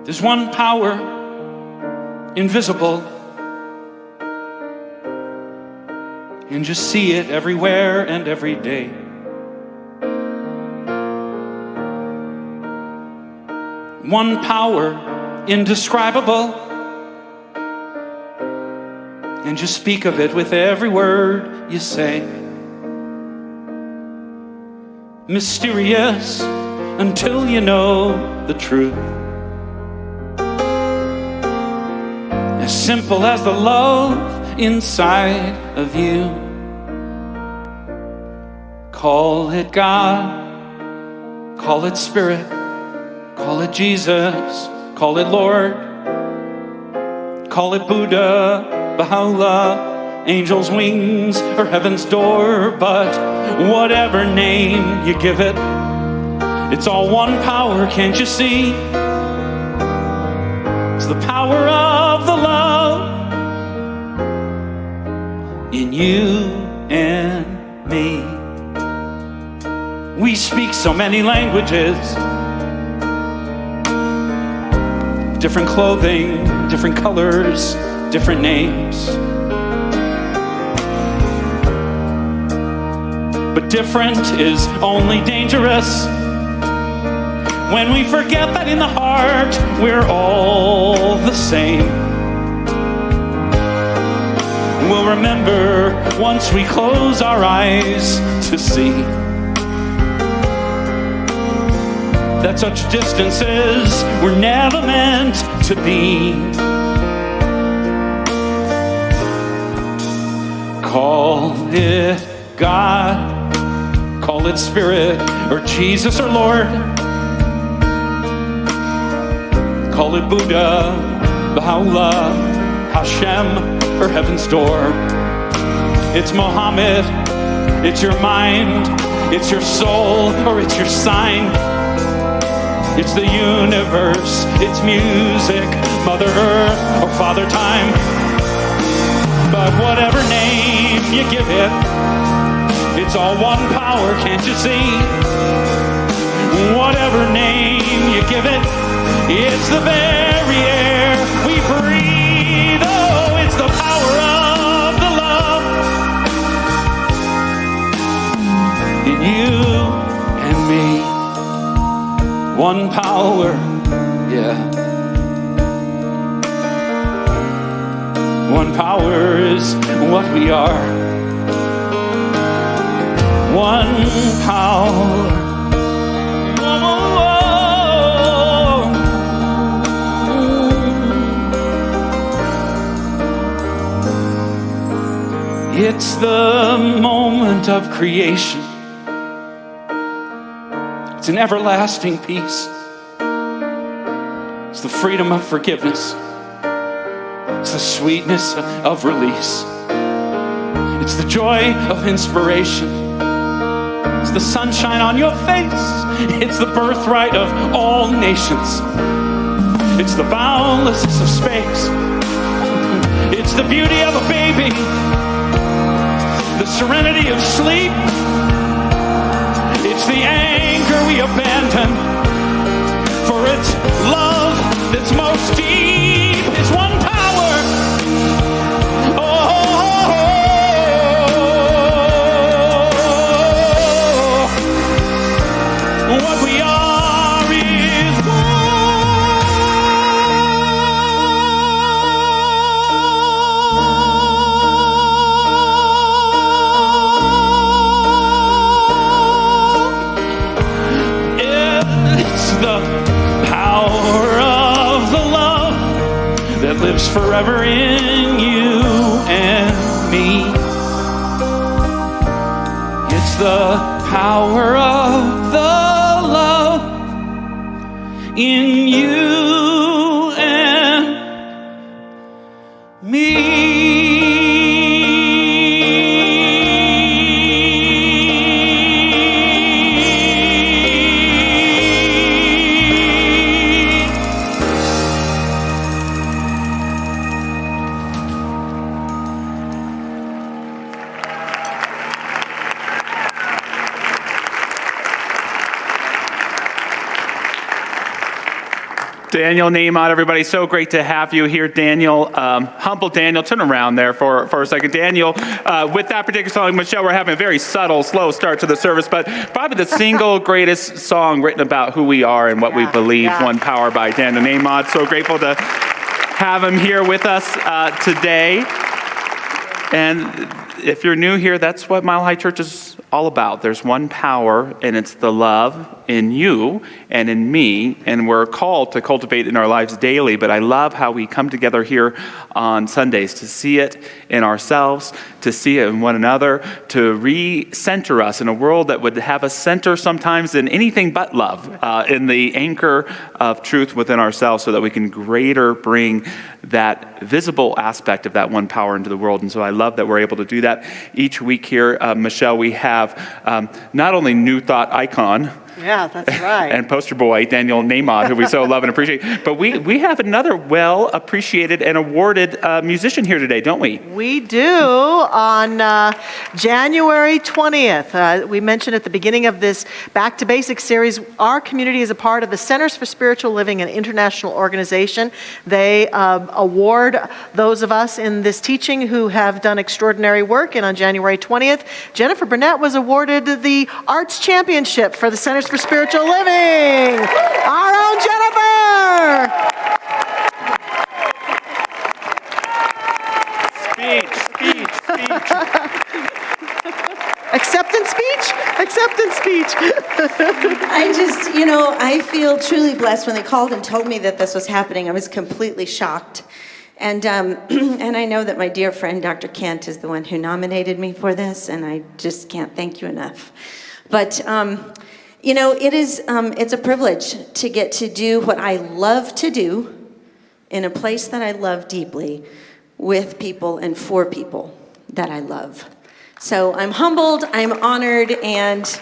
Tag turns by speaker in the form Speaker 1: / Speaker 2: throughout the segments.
Speaker 1: There's one power, invisible, and just see it everywhere and every day. One power, indescribable, and just speak of it with every word you say. Mysterious until you know the truth. As simple as the love inside of you. Call it God, call it Spirit, call it Jesus, call it Lord, call it Buddha, Baha'u'llah, angel's wings, or heaven's door. But whatever name you give it, it's all one power, can't you see? It's the power of the love in you and me. We speak so many languages, different clothing, different colors, different names. But different is only dangerous when we forget that in the heart we're all the same. We'll remember once we close our eyes to see that such distances were never meant to be. Call it God, call it Spirit, or Jesus or Lord. Call it Buddha, Baha'u'llah, Hashem, or heaven's door. It's Muhammad, it's your mind, it's your soul, or it's your sign. It's the universe, it's music, Mother Earth, or Father Time. But whatever name you give it, it's all one power, can't you see? Whatever name you give it, it's the very air we breathe. Oh, it's the power of the love in you and me. One power, yeah. One power is what we are. One power. It's the moment of creation. It's an everlasting peace. It's the freedom of forgiveness. It's the sweetness of release. It's the joy of inspiration. It's the sunshine on your face. It's the birthright of all nations. It's the boundlessness of space. It's the beauty of a baby. The serenity of sleep. It's the anger we abandon. For it's love that's most deep. It's one power. Oh, what we are is lives forever in you and me. It's the power of the love in you and me. Daniel Nahmod, everybody, so great to have you here. Daniel, humble Daniel, turn around there for a second. Daniel, with that particular song, Michelle, we're having a very subtle, slow start to the service, but probably the single greatest song written about who we are and what we believe, One Power by Daniel Nahmod. So grateful to have him here with us today. And if you're new here, that's what Mile High Church is all about. There's one power, and it's the love in you and in me, and we're called to cultivate in our lives daily. But I love how we come together here on Sundays to see it in ourselves, to see it in one another, to re-center us in a world that would have us center sometimes in anything but love, in the anchor of truth within ourselves, so that we can greater bring that visible aspect of that one power into the world. And so I love that we're able to do that each week here. Michelle, we have not only New Thought icon,
Speaker 2: yeah, that's right,
Speaker 1: and poster boy Daniel Nahmod, who we so love and appreciate, but we have another well-appreciated and awarded musician here today, don't we?
Speaker 2: We do. On January 20th, we mentioned at the beginning of this Back to Basics series, our community is a part of the Centers for Spiritual Living, an international organization. They award those of us in this teaching who have done extraordinary work, and on January 20th, Jennifer Burnett was awarded the Arts Championship for the Centers for Spiritual Living. Our own Jennifer!
Speaker 1: Speech.
Speaker 2: Acceptance speech.
Speaker 3: I feel truly blessed. When they called and told me that this was happening, I was completely shocked. And I know that my dear friend, Dr. Kent, is the one who nominated me for this, and I just can't thank you enough. But, it's a privilege to get to do what I love to do in a place that I love deeply, with people and for people that I love. So I'm humbled, I'm honored, and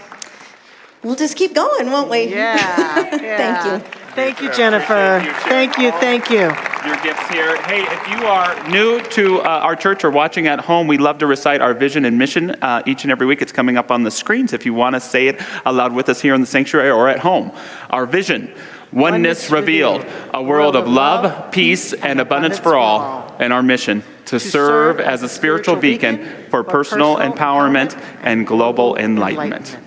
Speaker 3: we'll just keep going, won't we?
Speaker 2: Yeah.
Speaker 3: Thank you.
Speaker 2: Thank you, Jennifer. Thank you.
Speaker 1: Your gifts here. Hey, if you are new to our church or watching at home, we love to recite our vision and mission each and every week. It's coming up on the screens if you want to say it aloud with us here in the sanctuary or at home. Our vision: oneness revealed, a world of love, peace, and abundance for all, and our mission to serve as a spiritual beacon for personal empowerment and global enlightenment.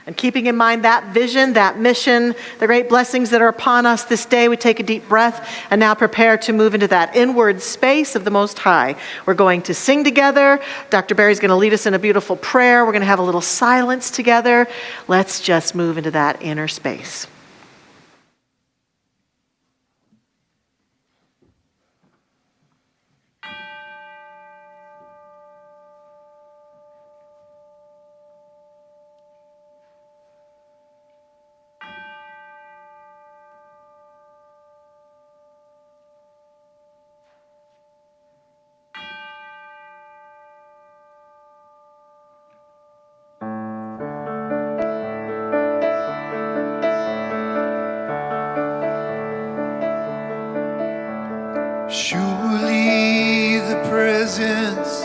Speaker 2: And keeping in mind that vision, that mission, the great blessings that are upon us this day, we take a deep breath and now prepare to move into that inward space of the Most High. We're going to sing together. Dr. Barry's going to lead us in a beautiful prayer. We're going to have a little silence together. Let's just move into that inner space.
Speaker 4: Surely the presence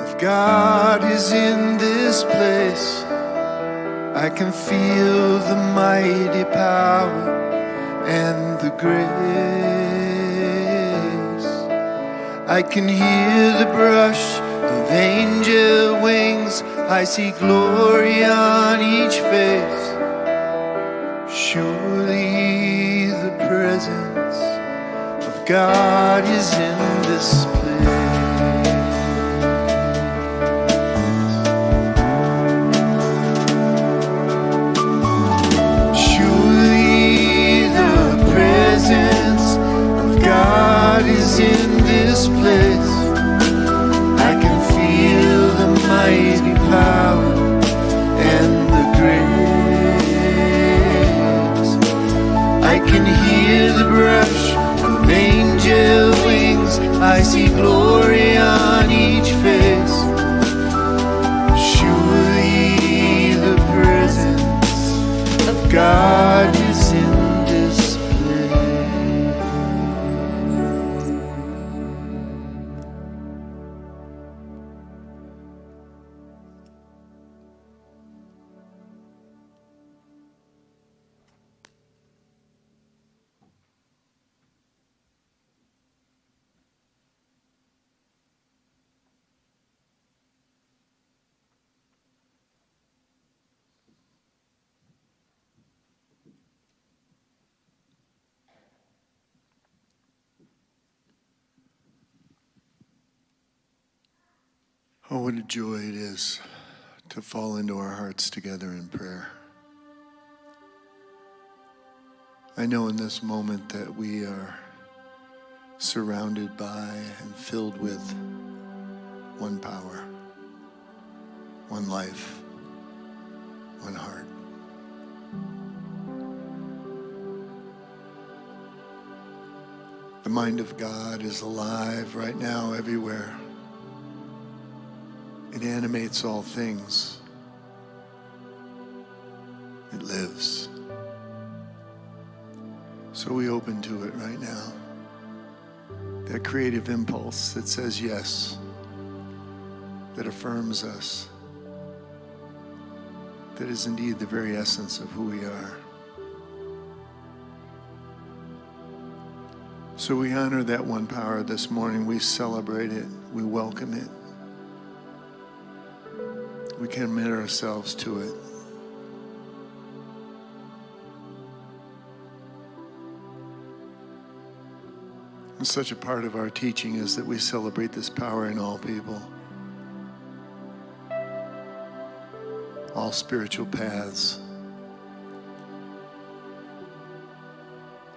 Speaker 4: of God is in this place. I can feel the mighty power and the grace. I can hear the brush of angel wings. I see glory on each face. Surely the presence God is in this place. Surely the presence of God is in this place. I can feel the mighty power and the grace. I can hear the brush angel wings, I see glory Oh, what a joy it is to fall into our hearts together in prayer. I know in this moment that we are surrounded by and filled with one power, one life, one heart. The mind of God is alive right now everywhere. It animates all things. It lives. So we open to it right now. That creative impulse that says yes, that affirms us, that is indeed the very essence of who we are. So we honor that one power this morning. We celebrate it. We welcome it. We commit ourselves to it. And such a part of our teaching is that we celebrate this power in all people, all spiritual paths.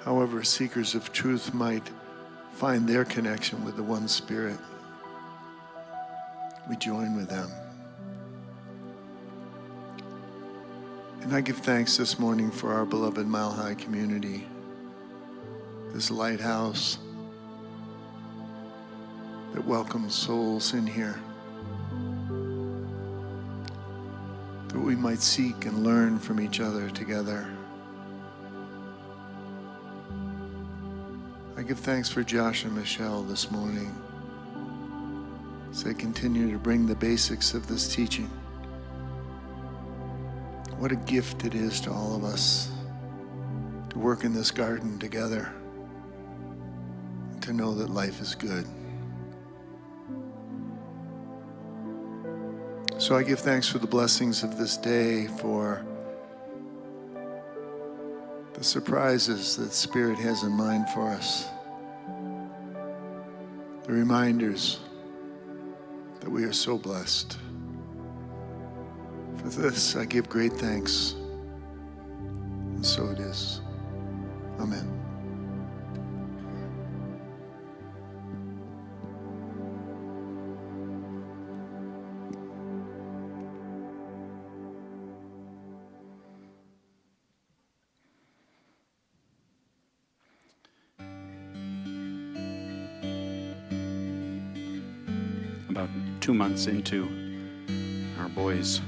Speaker 4: However, seekers of truth might find their connection with the one Spirit, we join with them. And I give thanks this morning for our beloved Mile High community, this lighthouse that welcomes souls in here, that we might seek and learn from each other together. I give thanks for Josh and Michelle this morning as they continue to bring the basics of this teaching. What a gift it is to all of us to work in this garden together and to know that life is good. So I give thanks for the blessings of this day, for the surprises that Spirit has in mind for us, the reminders that we are so blessed. For this, I give great thanks, and so it is. Amen.
Speaker 1: About 2 months into our boys'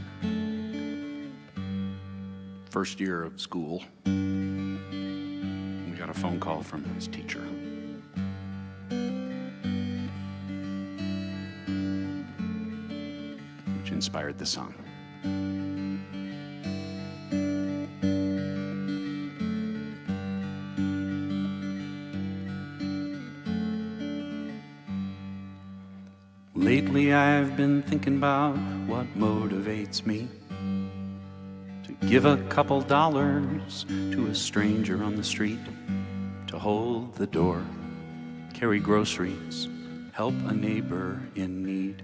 Speaker 1: first year of school, we got a phone call from his teacher. Which inspired the song. Lately I've been thinking about what motivates me to give a couple dollars to a stranger on the street, to hold the door, carry groceries, help a neighbor in need.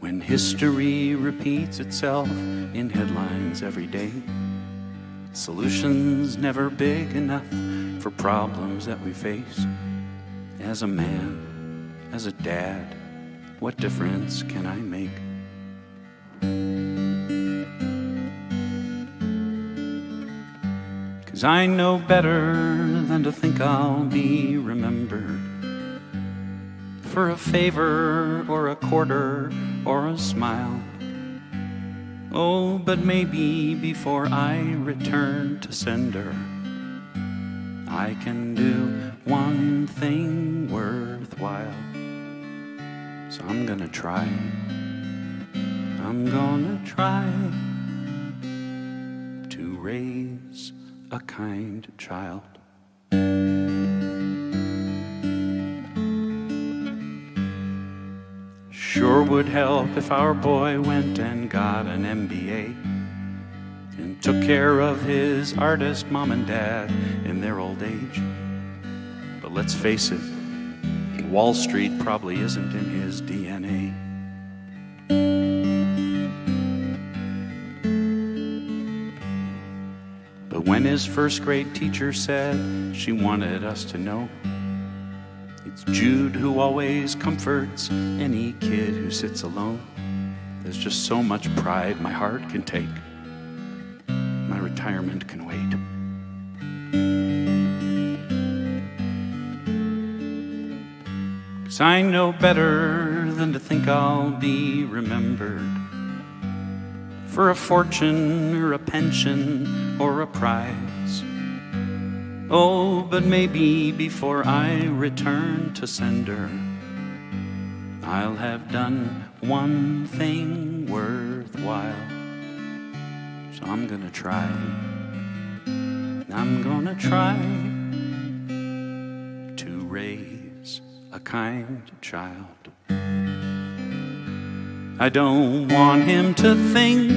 Speaker 1: When history repeats itself in headlines every day, solutions never big enough for problems that we face. As a man, as a dad, what difference can I make? 'Cause I know better than to think I'll be remembered for a favor or a quarter or a smile. Oh, but maybe before I return to sender, I can do one thing worthwhile. So I'm gonna try. I'm gonna try to raise a kind child. Sure would help if our boy went and got an MBA and took care of his artist mom and dad in their old age. The But let's face it, Wall Street probably isn't in his DNA. But when his first grade teacher said she wanted us to know, it's Jude who always comforts any kid who sits alone. There's just so much pride my heart can take. My retirement can wait. 'Cause I know better than to think I'll be remembered for a fortune or a pension or a prize. Oh, but maybe before I return to sender, I'll have done one thing worthwhile. So I'm gonna try. I'm gonna try to raise a kind child. I don't want him to think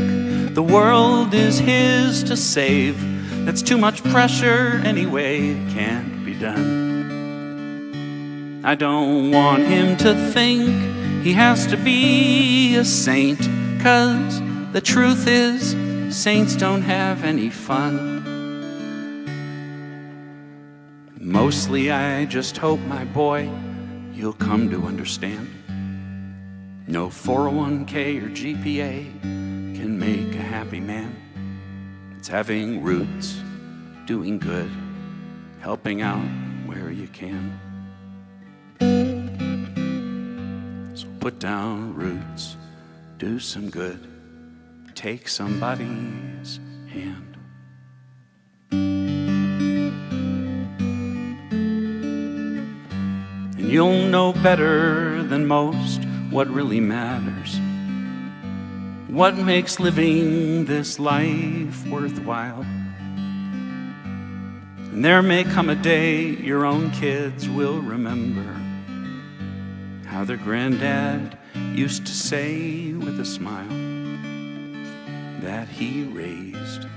Speaker 1: the world is his to save. That's too much pressure anyway, it can't be done. I don't want him to think he has to be a saint, 'cause the truth is, saints don't have any fun. Mostly I just hope, my boy, you'll come to understand. No 401k or GPA can make a happy man. It's having roots, doing good, helping out where you can. So put down roots, do some good, take somebody's hand. And you'll know better than most what really matters, what makes living this life worthwhile. And there may come a day your own kids will remember how their granddad used to say with a smile that he raised.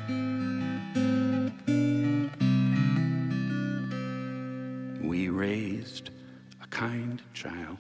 Speaker 1: We raised a kind child.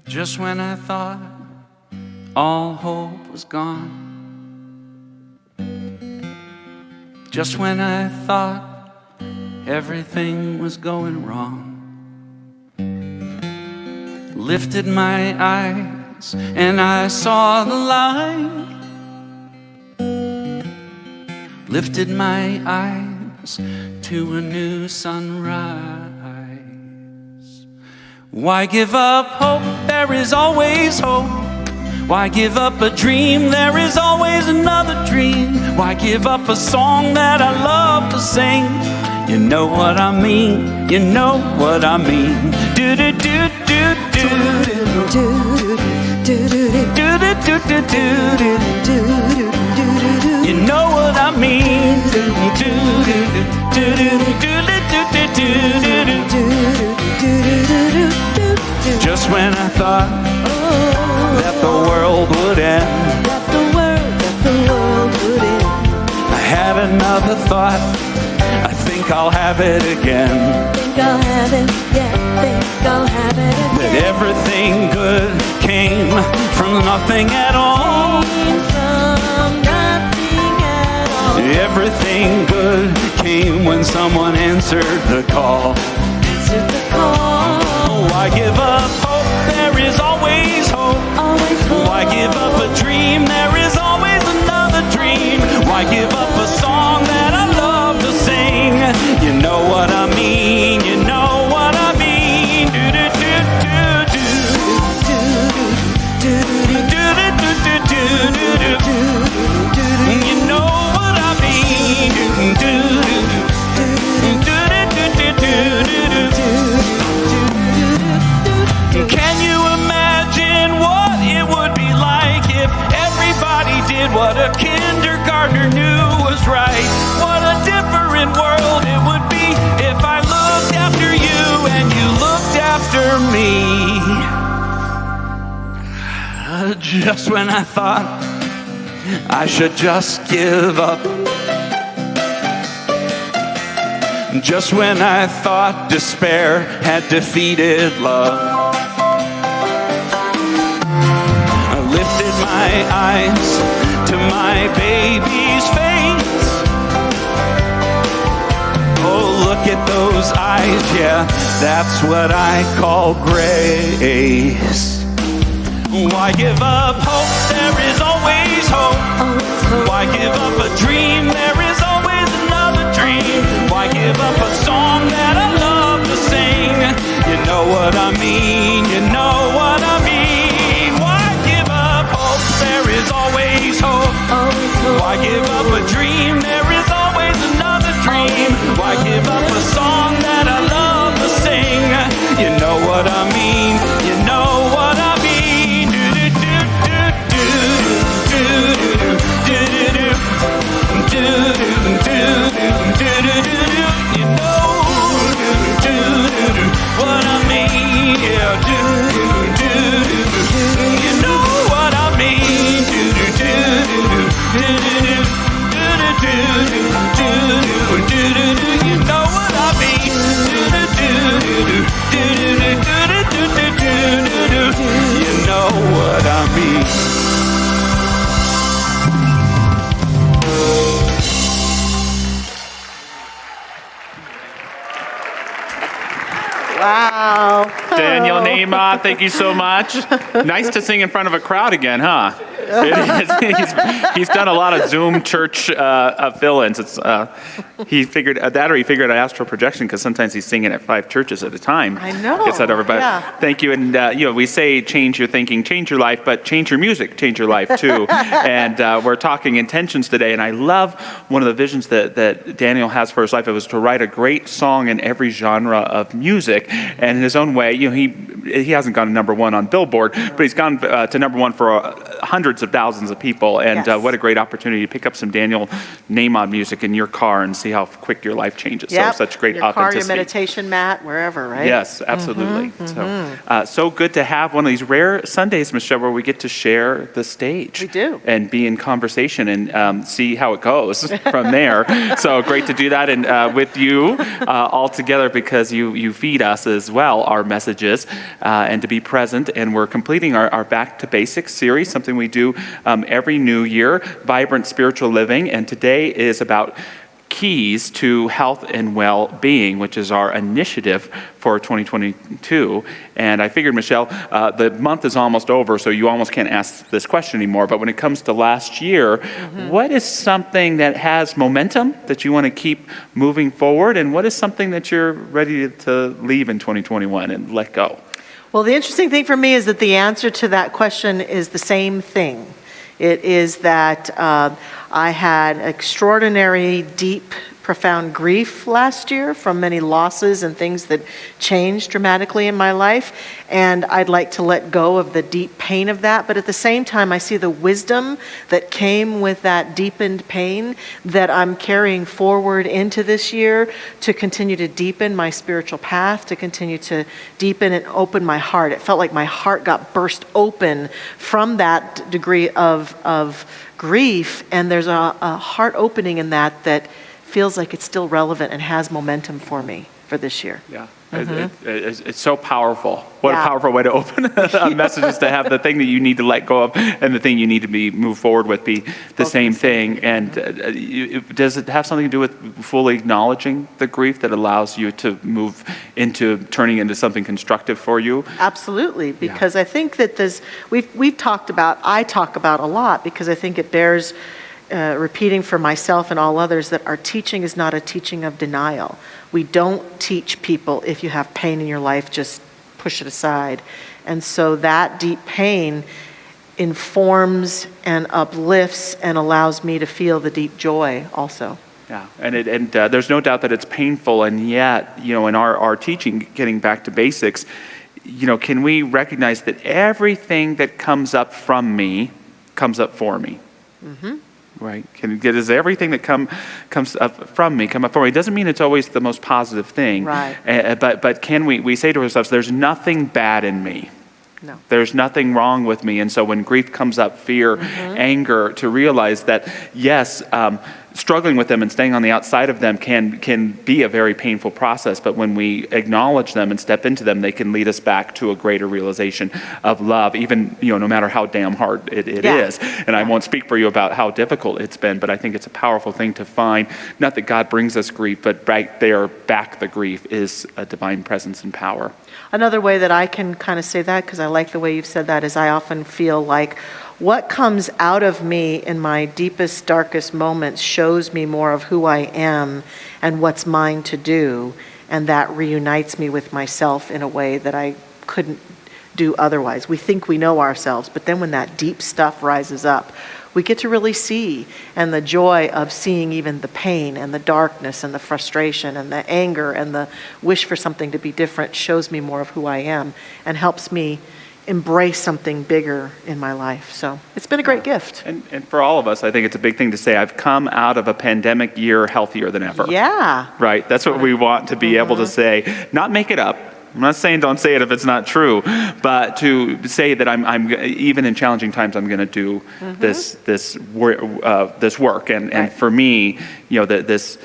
Speaker 1: Just when I thought all hope was gone, just when I thought everything was going wrong, lifted my eyes and I saw the light, lifted my eyes to a new sunrise. Why give up hope? There is always hope. Why give up a dream? There is always another dream. Why give up a song that I love to sing? You know what I mean, you know what I mean. Do do do do do do do do do. You know what I mean. Do do do do do do do. Just when I thought that the world would end, I had another thought. I think I'll have it again. That everything good came from nothing at all. Everything good came when someone answered the call. Why give up hope? There is always hope. Why give up a dream? There is always another dream. Why give up a song that I love to sing? You know what I mean, you know what I mean. Do do do do do do do do do do me. Just when I thought I should just give up. Just when I thought despair had defeated love. I lifted my eyes to my baby's face. Oh, look at those eyes, yeah, that's what I call grace. Why give up hope? There is always hope. Why give up a dream? There is always another dream. Why give up a song that I love to sing? You know what I mean, you know what I mean. Why give up hope? There is always hope. Why give up a dream? There is always another dream. Why give up a song that I love to sing? You know what I mean, you know what I mean. You know what I mean, yeah. You know what I mean. You know what I mean. You know what I mean.
Speaker 2: Wow.
Speaker 5: Daniel Neema, thank you so much. Nice to sing in front of a crowd again, huh? It is. He's done a lot of Zoom church fill-ins. He figured that, or he figured astral projection, because sometimes he's singing at 5 churches at a time.
Speaker 2: I know.
Speaker 5: Gets that over. But
Speaker 2: yeah.
Speaker 5: Thank you. And we say change your thinking, change your life, but change your music, change your life too. And we're talking intentions today. And I love one of the visions that Daniel has for his life. It was to write a great song in every genre of music. And in his own way, he hasn't gone to number 1 on Billboard, but he's gone to number 1 for hundreds of thousands of people. And
Speaker 2: yes.
Speaker 5: What a great opportunity to pick up some Daniel Neema music in your car and see how quick your life changes.
Speaker 2: Yep.
Speaker 5: So such great
Speaker 2: your
Speaker 5: authenticity.
Speaker 2: Car, your meditation mat, wherever, right?
Speaker 5: Yes, absolutely. So good to have one of these rare Sundays, Michelle, where we get to share the stage.
Speaker 2: We do.
Speaker 5: And be in conversation and see how it goes from there. So great to do that and with you all together, because you feed us as well our messages and to be present. And we're completing our Back to Basics series, something we do every new year, Vibrant Spiritual Living. And today is about keys to health and well-being, which is our initiative for 2022. And I figured, Michelle, the month is almost over, so you almost can't ask this question anymore. But when it comes to last year, what is something that has momentum that you want to keep moving forward? And what is something that you're ready to leave in 2021 and let go?
Speaker 2: Well, the interesting thing for me is that the answer to that question is the same thing. It is that I had extraordinary, deep, profound grief last year from many losses and things that changed dramatically in my life. And I'd like to let go of the deep pain of that. But at the same time, I see the wisdom that came with that deepened pain that I'm carrying forward into this year to continue to deepen my spiritual path, to continue to deepen and open my heart. It felt like my heart got burst open from that degree of grief. And there's a heart opening in that feels like it's still relevant and has momentum for me for this year.
Speaker 5: Yeah, it's so powerful. What a powerful way to open a message, is to have the thing that you need to let go of and the thing you need to move forward with be the same thing. And does it have something to do with fully acknowledging the grief that allows you to move into turning into something constructive for you?
Speaker 2: Absolutely, because I think that I talk about a lot, because I think it bears repeating for myself and all others that our teaching is not a teaching of denial. We don't teach people, if you have pain in your life, just push it aside. And so that deep pain informs and uplifts and allows me to feel the deep joy also.
Speaker 5: Yeah, and there's no doubt that it's painful, and yet, in our teaching, getting back to basics, can we recognize that everything that comes up from me comes up for me? Right? Does everything that comes up from me come up for me? It doesn't mean it's always the most positive thing.
Speaker 2: Right.
Speaker 5: But can we say to ourselves, there's nothing bad in me.
Speaker 2: No.
Speaker 5: There's nothing wrong with me. And so when grief comes up, fear, anger, to realize that, yes, struggling with them and staying on the outside of them can be a very painful process. But when we acknowledge them and step into them, they can lead us back to a greater realization of love, even, no matter how damn hard it is. And I won't speak for you about how difficult it's been, but I think it's a powerful thing to find. Not that God brings us grief, but right there, back the grief is a divine presence and power.
Speaker 2: Another way that I can kind of say that, because I like the way you've said that, is I often feel like what comes out of me in my deepest, darkest moments shows me more of who I am and what's mine to do, and that reunites me with myself in a way that I couldn't do otherwise. We think we know ourselves, but then when that deep stuff rises up, we get to really see, and the joy of seeing even the pain and the darkness and the frustration and the anger and the wish for something to be different shows me more of who I am and helps me embrace something bigger in my life. So it's been a great gift.
Speaker 5: And for all of us, I think it's a big thing to say, I've come out of a pandemic year healthier than ever.
Speaker 2: Yeah.
Speaker 5: Right? That's what we want to be able to say, not make it up. I'm not saying don't say it if it's not true, but to say that I'm even in challenging times, I'm going to do this work. And for me, this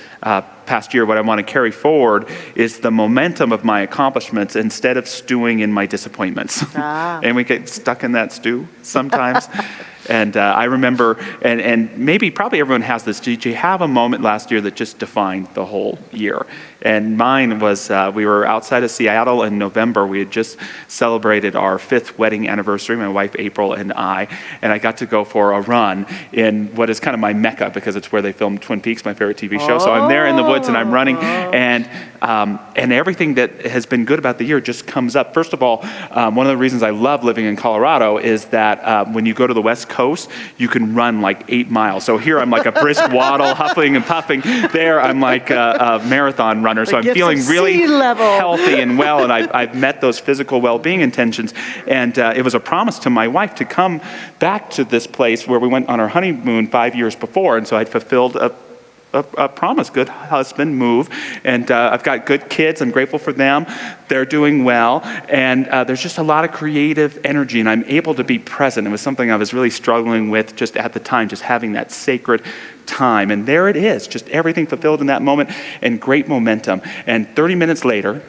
Speaker 5: past year, what I want to carry forward is the momentum of my accomplishments instead of stewing in my disappointments. And we get stuck in that stew sometimes. And I remember, and probably everyone has this, did you have a moment last year that just defined the whole year? And mine was, we were outside of Seattle in November. We had just celebrated our 5th wedding anniversary, my wife April and I got to go for a run in what is kind of my mecca, because it's where they filmed Twin Peaks, my favorite TV show. So I'm there in the woods and I'm running, and everything that has been good about the year just comes up. First of all, one of the reasons I love living in Colorado is that when you go to the West Coast, you can run like 8 miles. So here I'm like a brisk waddle, huffing and puffing. There I'm like a marathon runner. So I'm feeling really healthy and well, and I've met those physical well-being intentions. And it was a promise to my wife to come back to this place where we went on our honeymoon 5 years before. And so I'd fulfilled a promise, good husband, move. And I've got good kids. I'm grateful for them. They're doing well. And there's just a lot of creative energy, and I'm able to be present. It was something I was really struggling with just at the time, just having that sacred time. And there it is, just everything fulfilled in that moment and great momentum. And 30 minutes later,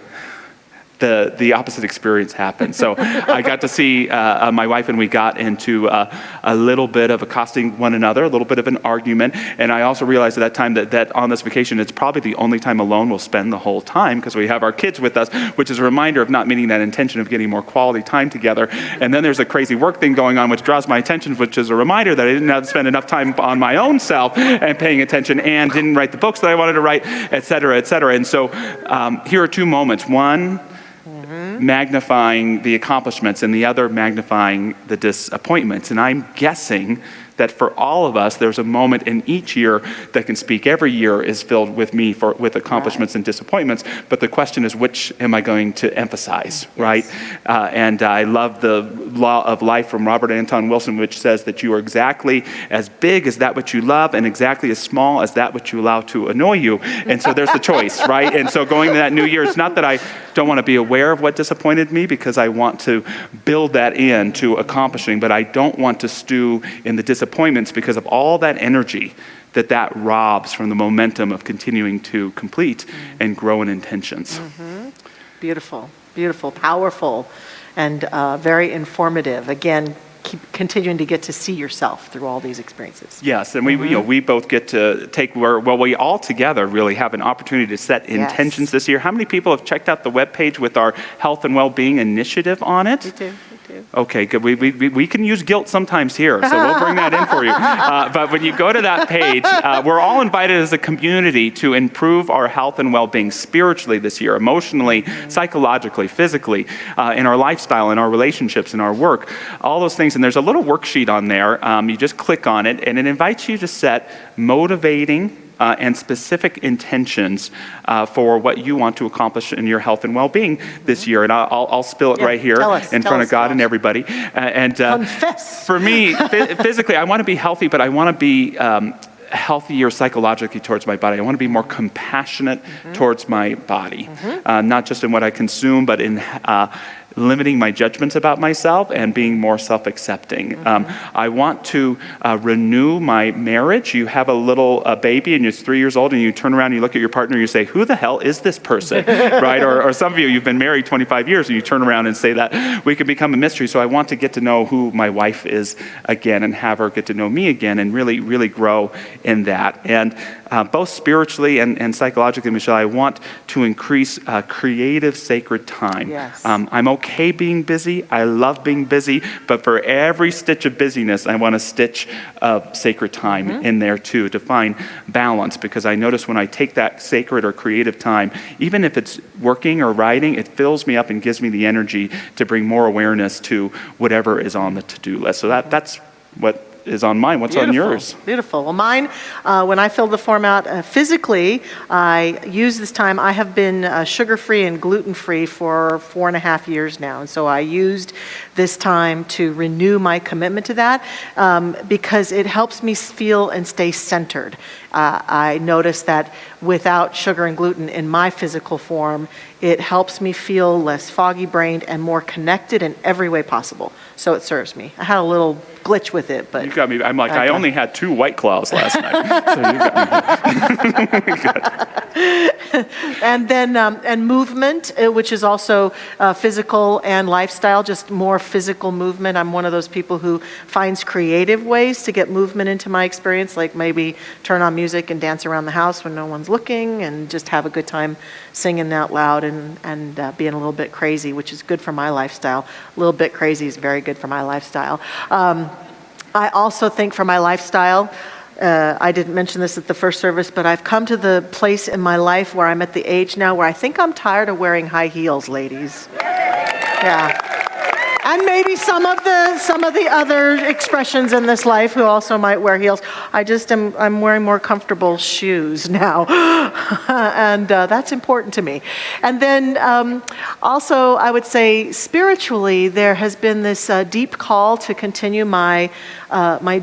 Speaker 5: the opposite experience happened. So I got to see my wife, and we got into a little bit of accosting one another, a little bit of an argument. And I also realized at that time that on this vacation, it's probably the only time alone we'll spend the whole time, because we have our kids with us, which is a reminder of not meeting that intention of getting more quality time together. And then there's a crazy work thing going on, which draws my attention, which is a reminder that I didn't have to spend enough time on my own self and paying attention, and didn't write the books that I wanted to write, et cetera, et cetera. And so here are 2 moments. One, magnifying the accomplishments, and the other magnifying the disappointments. And I'm guessing that for all of us, there's a moment in each year that can speak. Every year is filled with with accomplishments and disappointments, but the question is, which am I going to emphasize, right? And I love the law of life from Robert Anton Wilson, which says that you are exactly as big as that which you love and exactly as small as that which you allow to annoy you. And so there's the choice, right? And so going to that new year, it's not that I don't want to be aware of what disappointed me, because I want to build that into accomplishing, but I don't want to stew in the disappointments because of all that energy that robs from the momentum of continuing to complete and grow in intentions.
Speaker 2: Beautiful, beautiful, powerful, and very informative. Again, keep continuing to get to see yourself through all these experiences.
Speaker 5: Yes, and we both get to take we all together really have an opportunity to set intentions this year. How many people have checked out the webpage with our health and well-being initiative on it?
Speaker 2: Me too.
Speaker 5: Okay, good. We can use guilt sometimes here, so we'll bring that in for you. But when you go to that page, we're all invited as a community to improve our health and well-being spiritually this year, emotionally, psychologically, physically, in our lifestyle, in our relationships, in our work, all those things. And there's a little worksheet on there. You just click on it, and it invites you to set motivating and specific intentions for what you want to accomplish in your health and well-being this year. And I'll spill it right here in front of God and everybody.
Speaker 2: Confess.
Speaker 5: For me, physically, I want to be healthy, but I want to be healthier psychologically towards my body. I want to be more compassionate towards my body, not just in what I consume, but in limiting my judgments about myself and being more self-accepting. I want to renew my marriage. You have a little baby and you're 3 years old and you turn around and you look at your partner and you say, who the hell is this person, right? Or some of you've been married 25 years and you turn around and say that. We can become a mystery. So I want to get to know who my wife is again and have her get to know me again and really, really grow in that. And both spiritually and psychologically, Michelle, I want to increase creative, sacred time.
Speaker 2: Yes.
Speaker 5: I'm okay being busy. I love being busy, but for every stitch of busyness, I want a stitch of sacred time in there too to find balance, because I notice when I take that sacred or creative time, even if it's working or writing, it fills me up and gives me the energy to bring more awareness to whatever is on the to-do list. So that's what is on mine. What's on yours?
Speaker 2: Beautiful. Well, mine, when I filled the form out physically, I use this time. I have been sugar-free and gluten-free for 4.5 years now. And so I used this time to renew my commitment to that because it helps me feel and stay centered. I notice that without sugar and gluten in my physical form, it helps me feel less foggy-brained and more connected in every way possible. So it serves me. I had a little glitch with it, but
Speaker 5: you got me. I'm like, I only had 2 White Claws last night, so you got me.
Speaker 2: And then and movement, which is also physical and lifestyle, just more physical movement. I'm one of those people who finds creative ways to get movement into my experience, like maybe turn on music and dance around the house when no one's looking, and just have a good time singing out loud and being a little bit crazy, which is good for my lifestyle. A little bit crazy is very good for my lifestyle. I also think for my lifestyle, I didn't mention this at the first service, but I've come to the place in my life where I'm at the age now where I think I'm tired of wearing high heels, ladies. Yeah. And maybe some of the other expressions in this life who also might wear heels. I'm wearing more comfortable shoes now, and that's important to me. And then also, I would say spiritually, there has been this deep call to continue my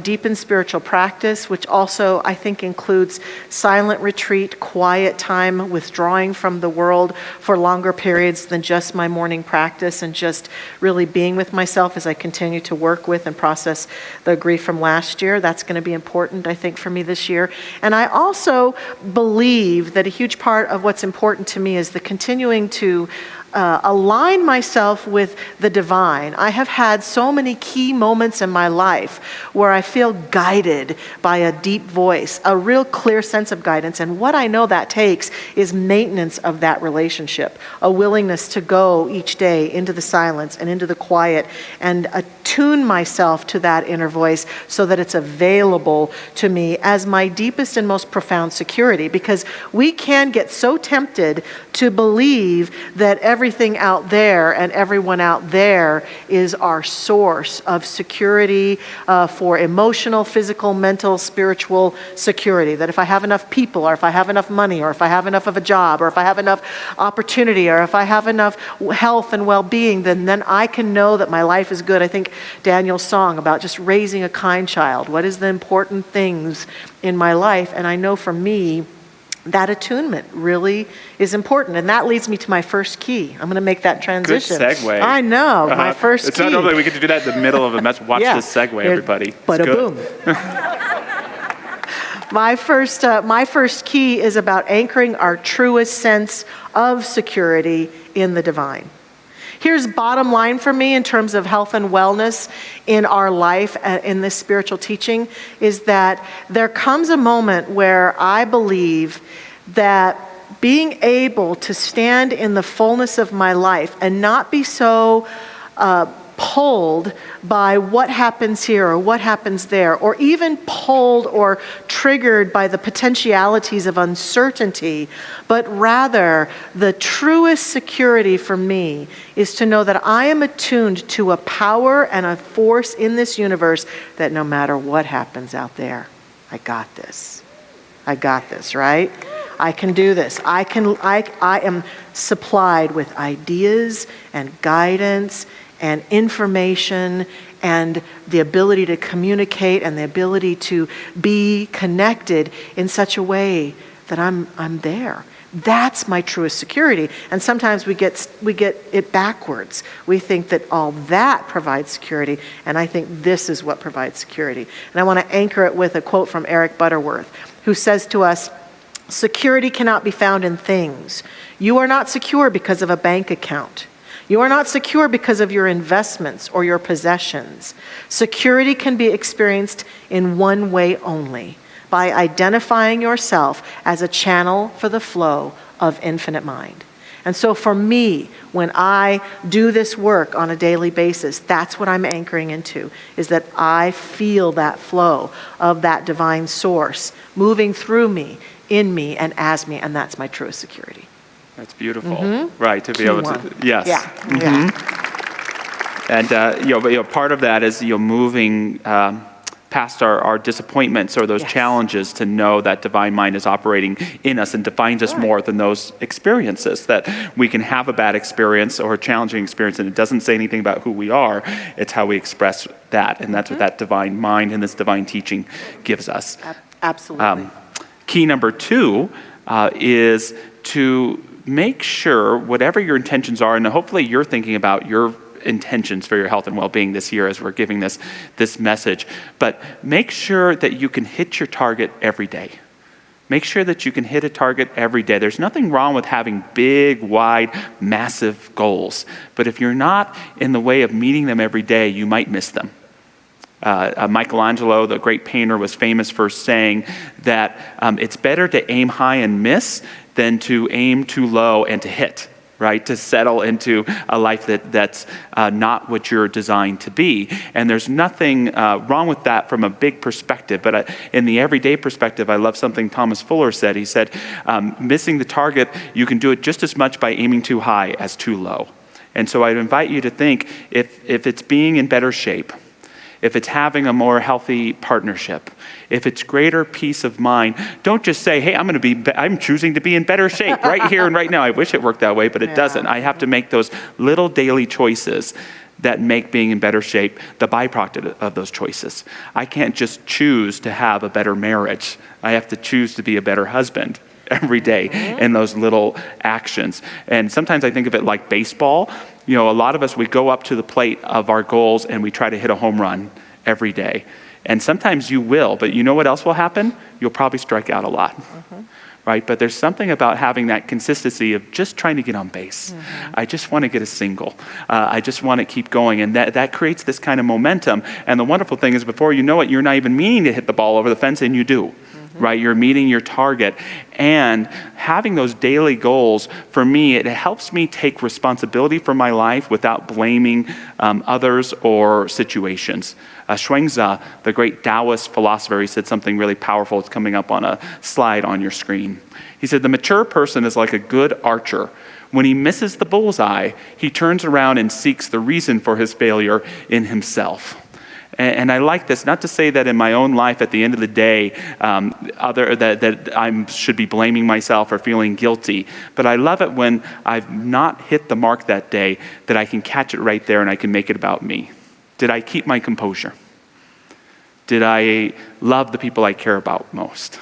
Speaker 2: deepened spiritual practice, which also I think includes silent retreat, quiet time, withdrawing from the world for longer periods than just my morning practice, and just really being with myself as I continue to work with and process the grief from last year. That's going to be important, I think, for me this year. And I also believe that a huge part of what's important to me is the continuing to align myself with the divine. I have had so many key moments in my life where I feel guided by a deep voice, a real clear sense of guidance. And what I know that takes is maintenance of that relationship, a willingness to go each day into the silence and into the quiet and attune myself to that inner voice so that it's available to me as my deepest and most profound security. Because we can get so tempted to believe that everything out there and everyone out there is our source of security for emotional, physical, mental, spiritual security. That if I have enough people, or if I have enough money, or if I have enough of a job, or if I have enough opportunity, or if I have enough health and well-being, then I can know that my life is good. I think Daniel's song about just raising a kind child. What is the important things in my life? And I know for me, that attunement really is important. And that leads me to my first key. I'm going to make that transition.
Speaker 5: Good segue.
Speaker 2: I know, my first
Speaker 5: it's
Speaker 2: key.
Speaker 5: It's not normally we get to do that in the middle of a message. Watch this segue, everybody.
Speaker 2: Bada boom. My first key is about anchoring our truest sense of security in the divine. Here's bottom line for me in terms of health and wellness in our life, in this spiritual teaching, is that there comes a moment where I believe that being able to stand in the fullness of my life and not be so pulled by what happens here or what happens there, or even pulled or triggered by the potentialities of uncertainty, but rather the truest security for me is to know that I am attuned to a power and a force in this universe that no matter what happens out there, I got this. I got this, right? I can do this. I am supplied with ideas and guidance and information and the ability to communicate and the ability to be connected in such a way that I'm there. That's my truest security. And sometimes we get it backwards. We think that all that provides security, and I think this is what provides security. And I want to anchor it with a quote from Eric Butterworth, who says to us, "Security cannot be found in things. You are not secure because of a bank account. You are not secure because of your investments or your possessions. Security can be experienced in one way only, by identifying yourself as a channel for the flow of infinite mind." And so for me, when I do this work on a daily basis, that's what I'm anchoring into, is that I feel that flow of that divine source moving through me, in me, and as me, and that's my truest security.
Speaker 5: That's beautiful, right? To be able to, yes.
Speaker 2: Yeah, yeah.
Speaker 5: And part of that is moving past our disappointments or those challenges to know that divine mind is operating in us and defines us more than those experiences. That we can have a bad experience or a challenging experience and it doesn't say anything about who we are. It's how we express that, and that's what that divine mind and this divine teaching gives us.
Speaker 2: Absolutely.
Speaker 5: Key number 2 is to make sure whatever your intentions are, and hopefully you're thinking about your intentions for your health and well-being this year as we're giving this message, but make sure that you can hit your target every day. Make sure that you can hit a target every day. There's nothing wrong with having big, wide, massive goals, but if you're not in the way of meeting them every day, you might miss them. Michelangelo, the great painter, was famous for saying that it's better to aim high and miss than to aim too low and to hit, right? To settle into a life that's not what you're designed to be. And there's nothing wrong with that from a big perspective. But in the everyday perspective, I love something Thomas Fuller said. He said, missing the target, you can do it just as much by aiming too high as too low. And so I'd invite you to think, if it's being in better shape, if it's having a more healthy partnership, if it's greater peace of mind, don't just say, hey, I'm choosing to be in better shape right here and right now. I wish it worked that way, but it doesn't. I have to make those little daily choices that make being in better shape the byproduct of those choices. I can't just choose to have a better marriage. I have to choose to be a better husband every day in those little actions. And sometimes I think of it like baseball. A lot of us, we go up to the plate of our goals and we try to hit a home run every day. And sometimes you will, but you know what else will happen? You'll probably strike out a lot, right? But there's something about having that consistency of just trying to get on base. I just want to get a single. I just want to keep going. And that creates this kind of momentum. And the wonderful thing is before you know it, you're not even meaning to hit the ball over the fence, and you do. Right? You're meeting your target. And having those daily goals, for me, it helps me take responsibility for my life without blaming others or situations. Shuangzi, the great Taoist philosopher, he said something really powerful. It's coming up on a slide on your screen. He said, the mature person is like a good archer. When he misses the bullseye, he turns around and seeks the reason for his failure in himself. And I like this, not to say that in my own life at the end of the day, that I should be blaming myself or feeling guilty. But I love it when I've not hit the mark that day, that I can catch it right there and I can make it about me. Did I keep my composure? Did I love the people I care about most?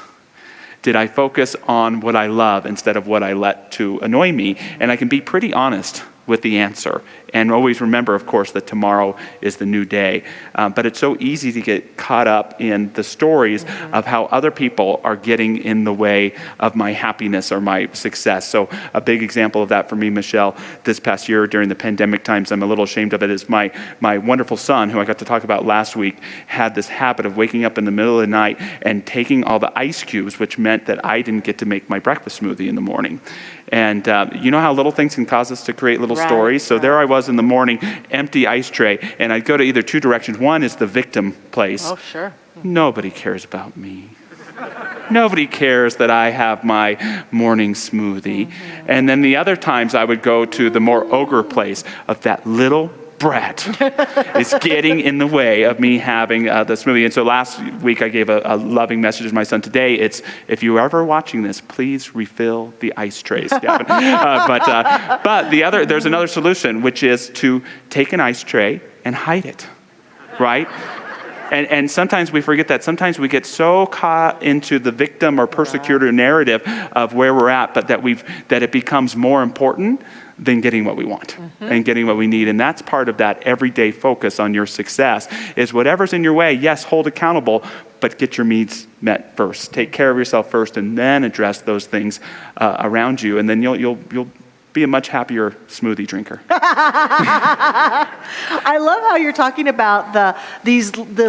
Speaker 5: Did I focus on what I love instead of what I let to annoy me? And I can be pretty honest with the answer. And always remember, of course, that tomorrow is the new day. But it's so easy to get caught up in the stories of how other people are getting in the way of my happiness or my success. So a big example of that for me, Michelle, this past year during the pandemic times, I'm a little ashamed of it, is my wonderful son, who I got to talk about last week, had this habit of waking up in the middle of the night and taking all the ice cubes, which meant that I didn't get to make my breakfast smoothie in the morning. And you know how little things can cause us to create little stories? So there I was in the morning, empty ice tray, and I'd go to either two directions. One is the victim place.
Speaker 2: Oh, sure.
Speaker 5: Nobody cares about me. Nobody cares that I have my morning smoothie. And then the other times I would go to the more ogre place of that little bread is getting in the way of me having the smoothie. And so last week I gave a loving message to my son. Today it's, if you're ever watching this, please refill the ice trays, Gavin. But there's another solution, which is to take an ice tray and hide it, right? And sometimes we forget that. Sometimes we get so caught into the victim or persecutor narrative of where we're at, but that it becomes more important than getting what we want and getting what we need. And that's part of that everyday focus on your success is whatever's in your way, yes, hold accountable, but get your needs met first. Take care of yourself first and then address those things around you. And then you'll be a much happier smoothie drinker.
Speaker 2: I love how you're talking about the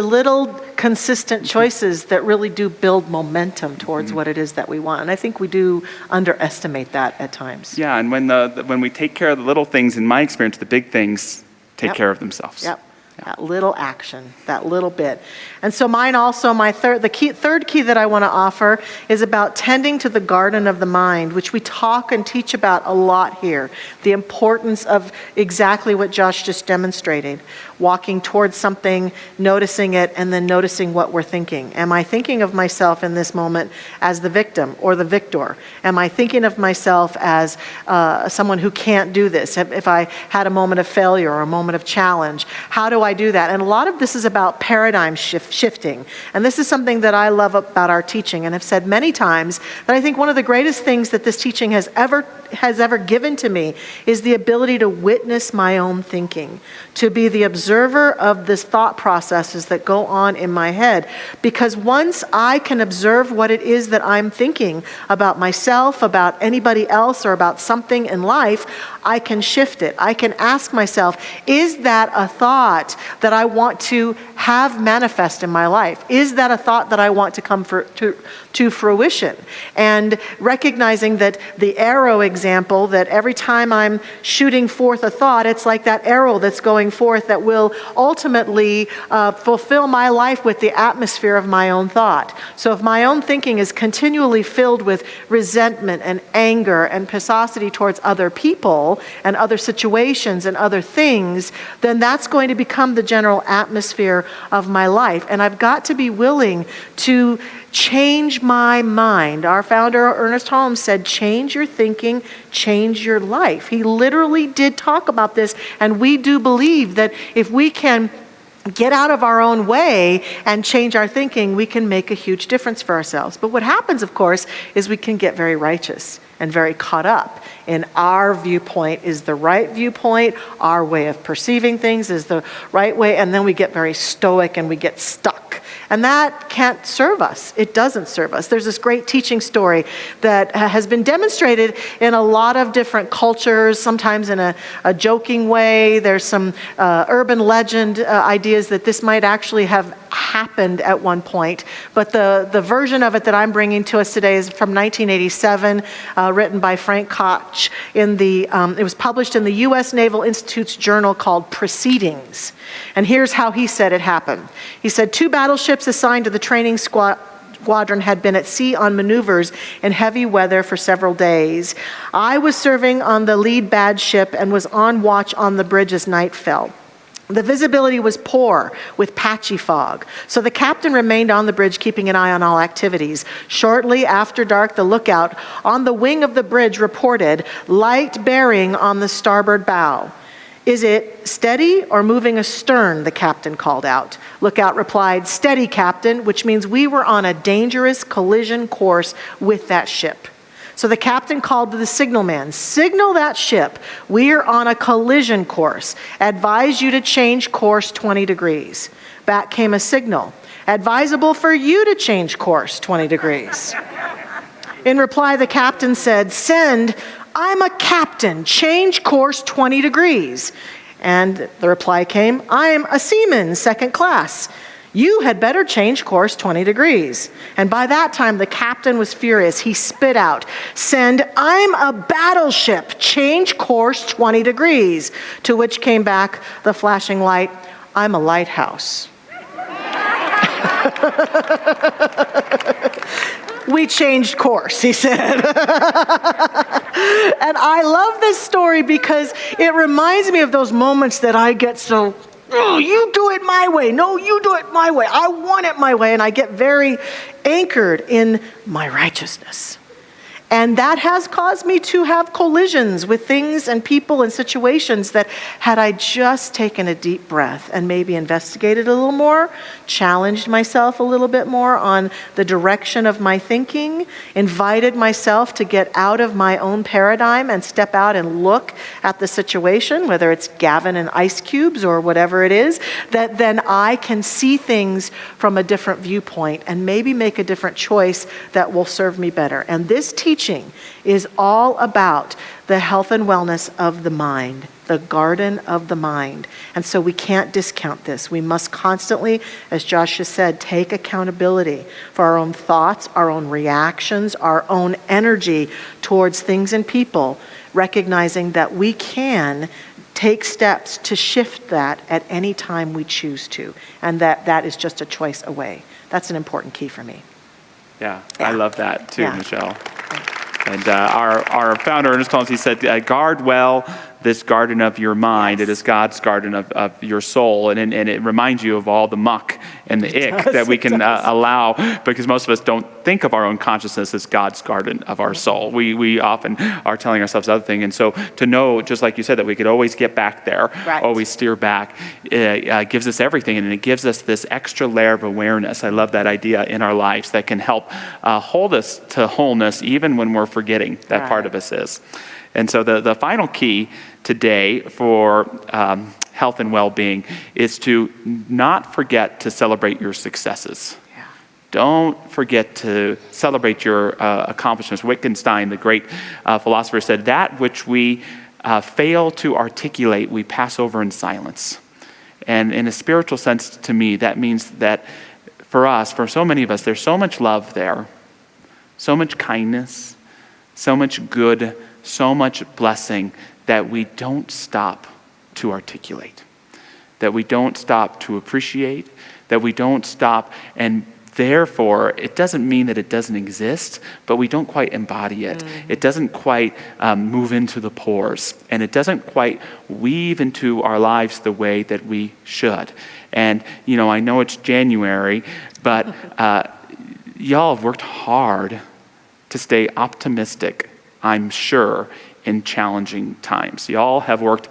Speaker 2: little consistent choices that really do build momentum towards what it is that we want. And I think we do underestimate that at times.
Speaker 5: Yeah, and when we take care of the little things, in my experience, the big things take care of themselves.
Speaker 2: Yep. That little action, that little bit. And so mine also, third key that I want to offer is about tending to the garden of the mind, which we talk and teach about a lot here. The importance of exactly what Josh just demonstrated. Walking towards something, noticing it, and then noticing what we're thinking. Am I thinking of myself in this moment as the victim or the victor? Am I thinking of myself as someone who can't do this? If I had a moment of failure or a moment of challenge, how do I do that? And a lot of this is about paradigm shifting. And this is something that I love about our teaching and have said many times that I think one of the greatest things that this teaching has ever given to me is the ability to witness my own thinking, to be the observer of the thought processes that go on in my head. Because once I can observe what it is that I'm thinking about myself, about anybody else, or about something in life, I can shift it. I can ask myself, is that a thought that I want to have manifest in my life? Is that a thought that I want to come to fruition? And recognizing that the arrow example, that every time I'm shooting forth a thought, it's like that arrow that's going forth that will ultimately fulfill my life with the atmosphere of my own thought. So if my own thinking is continually filled with resentment and anger and passivity towards other people and other situations and other things, then that's going to become the general atmosphere of my life. And I've got to be willing to change my mind. Our founder, Ernest Holmes, said, change your thinking, change your life. He literally did talk about this, and we do believe that if we can get out of our own way and change our thinking, we can make a huge difference for ourselves. But what happens, of course, is we can get very righteous and very caught up in our viewpoint is the right viewpoint, our way of perceiving things is the right way, and then we get very stoic and we get stuck. And that can't serve us. It doesn't serve us. There's this great teaching story that has been demonstrated in a lot of different cultures, sometimes in a joking way. There's some urban legend ideas that this might actually have happened at one point. But the version of it that I'm bringing to us today is from 1987, written by Frank Koch. It was published in the U.S. Naval Institute's journal called Proceedings. And here's how he said it happened. He said, 2 battleships assigned to the training squadron had been at sea on maneuvers in heavy weather for several days. I was serving on the lead badge ship and was on watch on the bridge as night fell. The visibility was poor with patchy fog, so the captain remained on the bridge keeping an eye on all activities. Shortly after dark, the lookout on the wing of the bridge reported light bearing on the starboard bow. Is it steady or moving astern? The captain called out. Lookout replied, steady, captain, which means we were on a dangerous collision course with that ship. So the captain called to the signalman, signal that ship. We are on a collision course. Advise you to change course 20 degrees. Back came a signal. Advisable for you to change course 20 degrees. In reply, the captain said, send, I'm a captain, change course 20 degrees. And the reply came, I'm a seaman, second class. You had better change course 20 degrees. And by that time, the captain was furious. He spit out, send, I'm a battleship, change course 20 degrees. To which came back the flashing light, I'm a lighthouse. we changed course, he said. And I love this story because it reminds me of those moments that I get so, oh, you do it my way. No, you do it my way. I want it my way. And I get very anchored in my righteousness. And that has caused me to have collisions with things and people and situations that had I just taken a deep breath and maybe investigated a little more, challenged myself a little bit more on the direction of my thinking, invited myself to get out of my own paradigm and step out and look at the situation, whether it's Gavin and ice cubes or whatever it is, that then I can see things from a different viewpoint and maybe make a different choice that will serve me better. And this teaching is all about the health and wellness of the mind, the garden of the mind. And so we can't discount this. We must constantly, as Josh has said, take accountability for our own thoughts, our own reactions, our own energy towards things and people, recognizing that we can take steps to shift that at any time we choose to, and that is just a choice away. That's an important key for me.
Speaker 5: Yeah, I love that too,
Speaker 2: Yeah.
Speaker 5: Michelle. And our founder, Ernest Holmes, he said, guard well this garden of your mind.
Speaker 2: Yes.
Speaker 5: It is God's garden of your soul. And it reminds you of all the muck and the ick that we can allow, because most of us don't think of our own consciousness as God's garden of our soul. We often are telling ourselves other things. And so to know, just like you said, that we could always get back there,
Speaker 2: Right.
Speaker 5: always steer back, gives us everything. And it gives us this extra layer of awareness. I love that idea in our lives that can help hold us to wholeness even when we're forgetting that part of us is. And so the final key today for health and well-being is to not forget to celebrate your successes.
Speaker 2: Yeah.
Speaker 5: Don't forget to celebrate your accomplishments. Wittgenstein, the great philosopher, said, that which we fail to articulate, we pass over in silence. And in a spiritual sense, to me, that means that for us, for so many of us, there's so much love there, so much kindness, so much good, so much blessing that we don't stop to articulate, that we don't stop to appreciate, that we don't stop, and therefore it doesn't mean that it doesn't exist, but we don't quite embody it. It doesn't quite move into the pores, and it doesn't quite weave into our lives the way that we should. And I know it's January, but y'all have worked hard to stay optimistic, I'm sure, in challenging times. Y'all have worked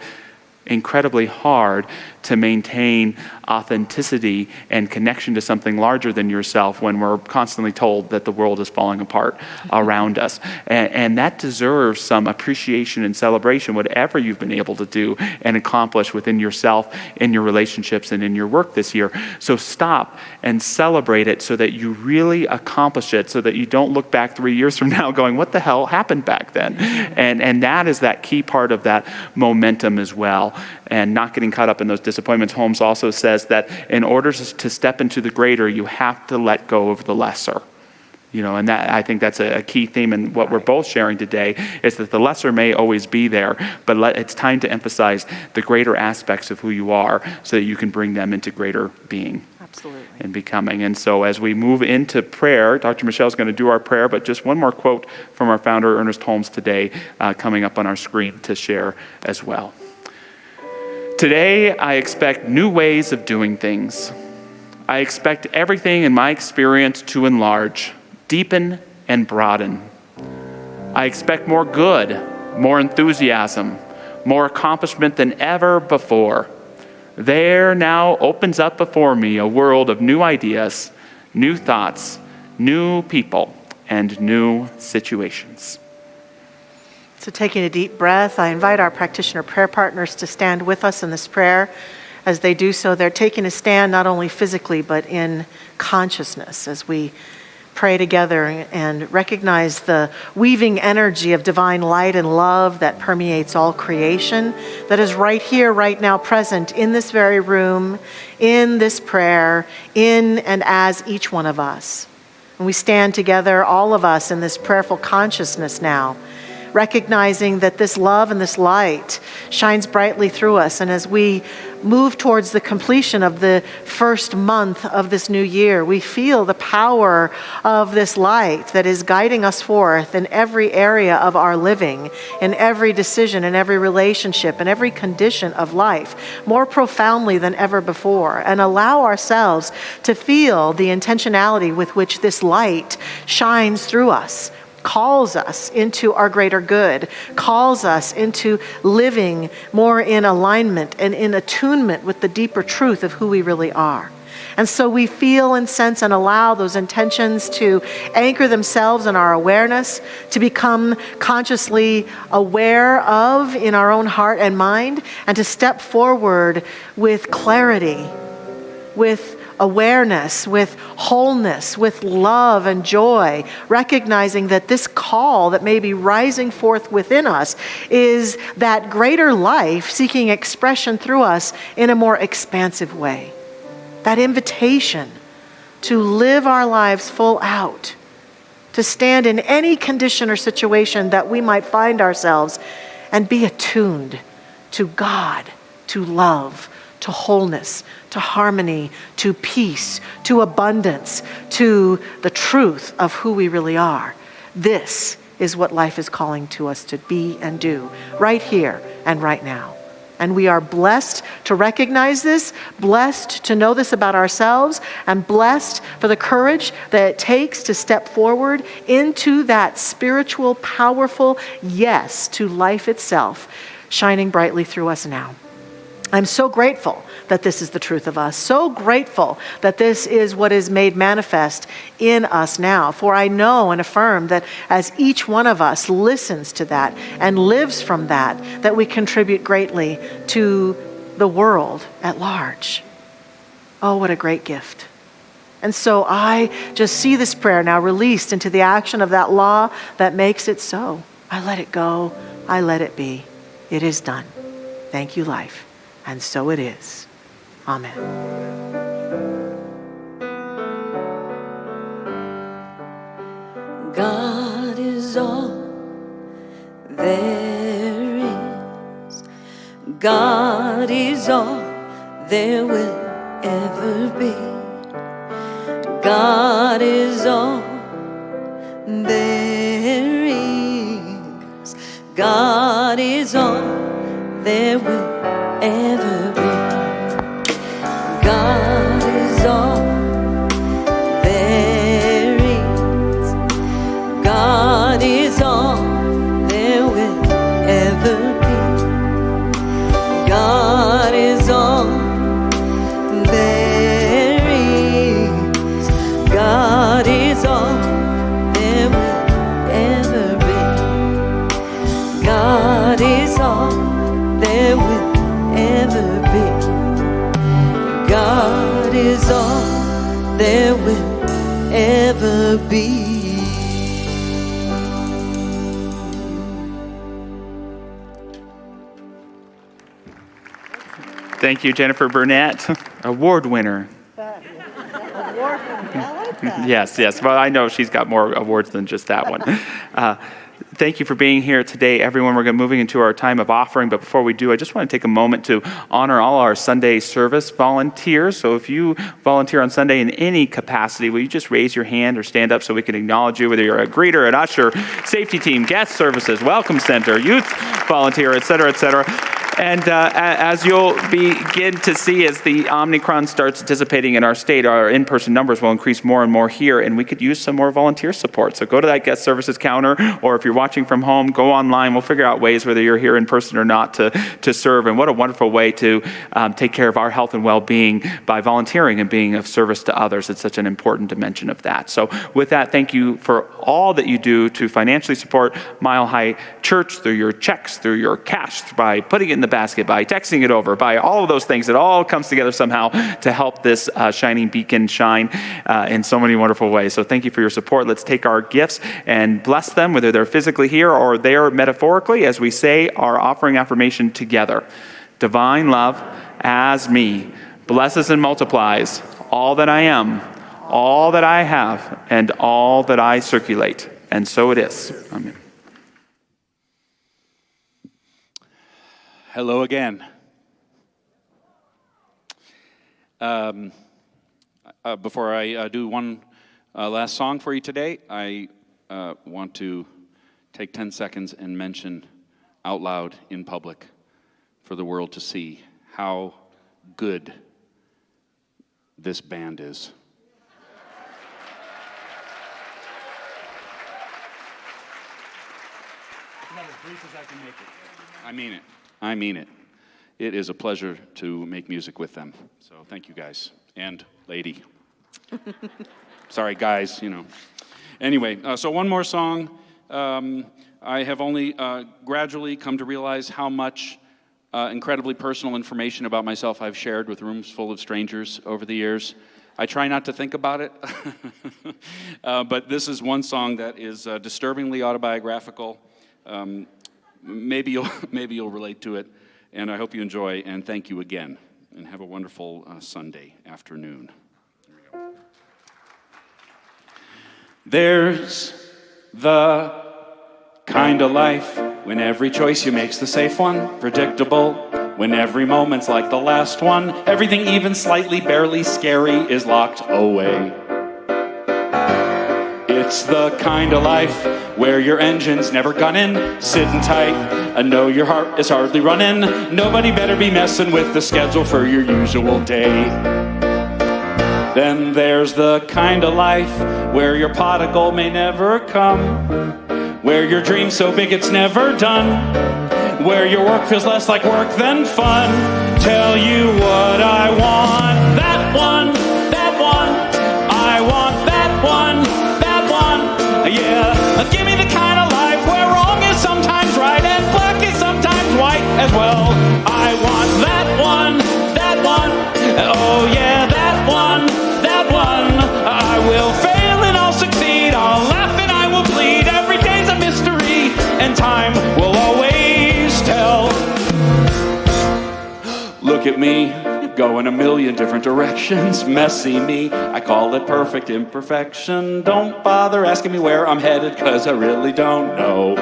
Speaker 5: incredibly hard to maintain authenticity and connection to something larger than yourself when we're constantly told that the world is falling apart around us. And that deserves some appreciation and celebration, whatever you've been able to do and accomplish within yourself, in your relationships, and in your work this year. So stop and celebrate it so that you really accomplish it, so that you don't look back 3 years from now going, what the hell happened back then? And that is that key part of that momentum as well. And not getting caught up in those disappointments. Holmes also says that in order to step into the greater, you have to let go of the lesser. And that, I think that's a key theme in what we're both sharing today, is that the lesser may always be there, but it's time to emphasize the greater aspects of who you are so that you can bring them into greater being.
Speaker 2: Absolutely.
Speaker 5: And becoming. And so as we move into prayer, Dr. Michelle's going to do our prayer, but just one more quote from our founder, Ernest Holmes, today, coming up on our screen to share as well. Today, I expect new ways of doing things. I expect everything in my experience to enlarge, deepen, and broaden. I expect more good, more enthusiasm, more accomplishment than ever before. There now opens up before me a world of new ideas, new thoughts, new people, and new situations.
Speaker 2: So taking a deep breath, I invite our practitioner prayer partners to stand with us in this prayer. As they do so, they're taking a stand not only physically, but in consciousness as we pray together and recognize the weaving energy of divine light and love that permeates all creation, that is right here, right now, present in this very room, in this prayer, in and as each one of us. And we stand together, all of us, in this prayerful consciousness now, recognizing that this love and this light shines brightly through us. And as we move towards the completion of the first month of this new year, we feel the power of this light that is guiding us forth in every area of our living, in every decision, in every relationship, in every condition of life, more profoundly than ever before, and allow ourselves to feel the intentionality with which this light shines through us, calls us into our greater good, calls us into living more in alignment and in attunement with the deeper truth of who we really are. And so we feel and sense and allow those intentions to anchor themselves in our awareness, to become consciously aware of in our own heart and mind, and to step forward with clarity, with awareness, with wholeness, with love and joy, recognizing that this call that may be rising forth within us is that greater life seeking expression through us in a more expansive way. That invitation to live our lives full out, to stand in any condition or situation that we might find ourselves and be attuned to God, to love, to wholeness, to harmony, to peace, to abundance, to the truth of who we really are. This is what life is calling to us to be and do right here and right now. And we are blessed to recognize this, blessed to know this about ourselves, and blessed for the courage that it takes to step forward into that spiritual, powerful yes to life itself, shining brightly through us now. I'm so grateful that this is the truth of us, so grateful that this is what is made manifest in us now. For I know and affirm that as each one of us listens to that and lives from that, that we contribute greatly to the world at large. Oh, what a great gift. And so I just see this prayer now released into the action of that law that makes it so. I let it go. I let it be. It is done. Thank you, life. And so it is. Amen.
Speaker 3: God is all there is. God is all there will ever be. God is all there is. God is all there will ever be. God is all there is. God is all there will ever be. God is all there is. God is all there will ever be. God is all there will ever be. God is all there will ever be.
Speaker 5: Thank you, Jennifer Burnett, award winner.
Speaker 2: Award winner. I like that.
Speaker 5: Yes. Well, I know she's got more awards than just that one. Thank you for being here today, everyone. We're moving into our time of offering, but before we do, I just want to take a moment to honor all our Sunday service volunteers. So if you volunteer on Sunday in any capacity, will you just raise your hand or stand up so we can acknowledge you, whether you're a greeter, an usher, safety team, guest services, welcome center, youth volunteer, et cetera, et cetera. And as you'll begin to see as the Omicron starts dissipating in our state, our in-person numbers will increase more and more here, and we could use some more volunteer support. So go to that guest services counter, or if you're watching from home, go online. We'll figure out ways, whether you're here in person or not, to serve. And what a wonderful way to take care of our health and well-being by volunteering and being of service to others. It's such an important dimension of that. So with that, thank you for all that you do to financially support Mile High Church through your checks, through your cash, by putting it in the basket, by texting it over, by all of those things. It all comes together somehow to help this shining beacon shine in so many wonderful ways. So thank you for your support. Let's take our gifts and bless them, whether they're physically here or there metaphorically, as we say our offering affirmation together. Divine love as me blesses and multiplies all that I am, all that I have, and all that I circulate. And so it is. Amen.
Speaker 1: Hello again. Before I do one last song for you today, I want to take 10 seconds and mention out loud in public for the world to see how good this band is. About as brief as I can make it. I mean it. It is a pleasure to make music with them. So thank you guys. And lady. Sorry, guys, Anyway, so one more song. I have only gradually come to realize how much incredibly personal information about myself I've shared with rooms full of strangers over the years. I try not to think about it, but this is one song that is disturbingly autobiographical. Maybe you'll relate to it, and I hope you enjoy, and thank you again, and have a wonderful Sunday afternoon. Here we go. There's the kind of life when every choice you make's the safe one, predictable, when every moment's like the last one, everything even slightly, barely scary is locked away. It's the kind of life where your engine's never gunning, sitting tight, and know your heart is hardly running. Nobody better be messing with the schedule for your usual day. Then there's the kind of life where your pot of gold may never come, where your dream's so big it's never done, where your work feels less like work than fun. Tell you what I want, that one, I want that one, yeah. Give me the kind of life where wrong is sometimes right and black is sometimes white as well. I want that one, oh yeah, that one. I will fail and I'll succeed, I'll laugh and I will bleed. Every day's a mystery and time will always tell. Look at me, going a million different directions, messy me, I call it perfect imperfection. Don't bother asking me where I'm headed, cause I really don't know.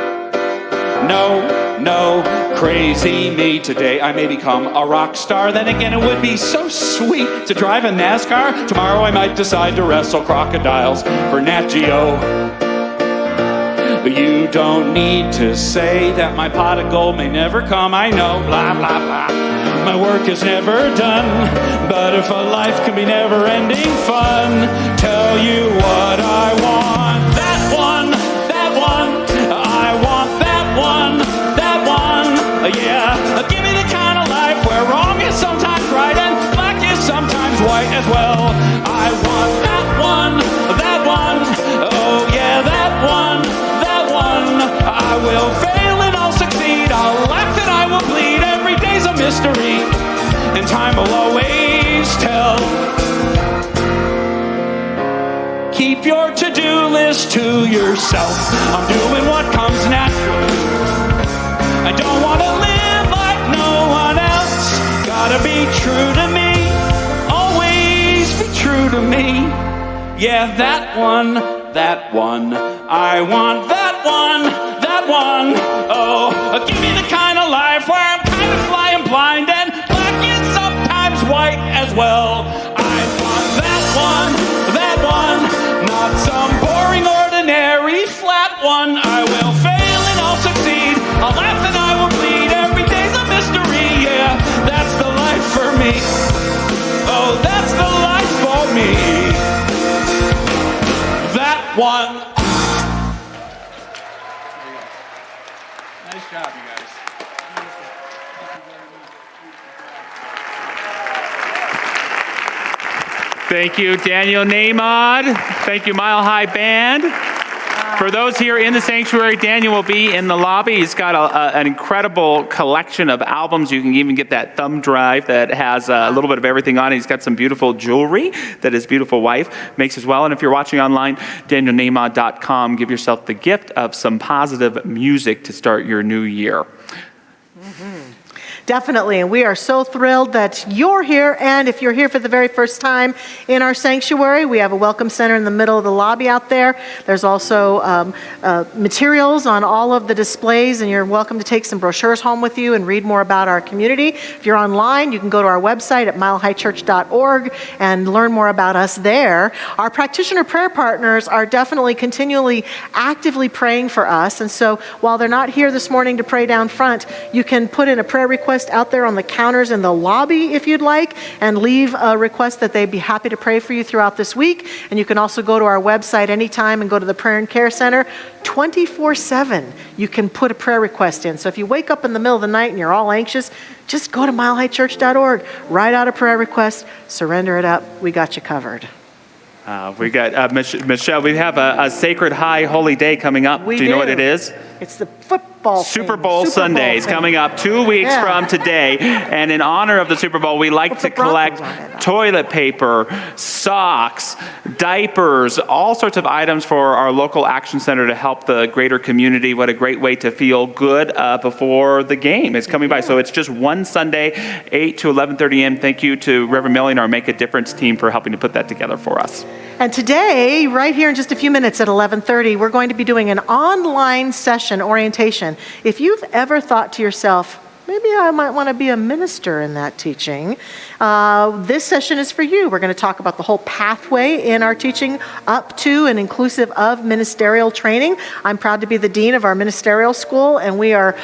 Speaker 1: No, crazy me. Today I may become a rock star. Then again, it would be so sweet to drive a NASCAR. Tomorrow I might decide to wrestle crocodiles for Nat Geo. But you don't need to say that my pot of gold may never come. I know, blah, blah, blah. My work is never done. But if a life can be never-ending fun, tell you what I want. That one, I want that one, yeah. Give me the kind of life where wrong is sometimes right and black is sometimes white as well. I want that one, oh yeah, that one. I will fail and I'll succeed, I'll laugh and I will bleed. Every day's a mystery and time will always tell. Keep your to-do list to yourself. I'm doing what comes naturally. I don't want to live like no one else. Gotta be true to me, always be true to me. Yeah, that one, I want that one, oh, give me the kind of life where I'm kind of flying blind and black is sometimes white as well. I want that one, not some boring, ordinary, flat one. I will fail and I'll succeed, I'll laugh and I will bleed. Every day's a mystery, yeah, that's the life for me. Oh, that's the life for me. That one. Nice job, you guys.
Speaker 5: Thank you, Daniel Nahmod. Thank you, Mile High Band. For those here in the sanctuary, Daniel will be in the lobby. He's got an incredible collection of albums. You can even get that thumb drive that has a little bit of everything on it. He's got some beautiful jewelry that his beautiful wife makes as well. And if you're watching online, danielnahmod.com. Give yourself the gift of some positive music to start your new year.
Speaker 2: Definitely, and we are so thrilled that you're here. And if you're here for the very first time in our sanctuary, we have a welcome center in the middle of the lobby out there. There's also materials on all of the displays, and you're welcome to take some brochures home with you and read more about our community. If you're online, you can go to our website at milehighchurch.org and learn more about us there. Our practitioner prayer partners are definitely continually actively praying for us, and so while they're not here this morning to pray down front, you can put in a prayer request out there on the counters in the lobby if you'd like, and leave a request that they'd be happy to pray for you throughout this week. And you can also go to our website anytime and go to the Prayer and Care Center 24/7. You can put a prayer request in. So if you wake up in the middle of the night and you're all anxious, just go to milehighchurch.org, write out a prayer request, surrender it up. We got you covered.
Speaker 5: We got Michelle. We have a Sacred High Holy Day coming up. Do you know what it is?
Speaker 2: It's the football
Speaker 5: Super Bowl Sunday is coming up 2 weeks from today. And in honor of the Super Bowl, we like to collect toilet paper, socks, diapers, all sorts of items for our local action center to help the greater community. What a great way to feel good before the game is coming by. So it's just one Sunday, 8 to 11:30 a.m. Thank you to Reverend Millie and our Make a Difference team for helping to put that together for us.
Speaker 2: And today, right here in just a few minutes at 11:30, we're going to be doing an online session orientation. If you've ever thought to yourself, maybe I might want to be a minister in that teaching, this session is for you. We're going to talk about the whole pathway in our teaching up to and inclusive of ministerial training. I'm proud to be the dean of our ministerial school, and we are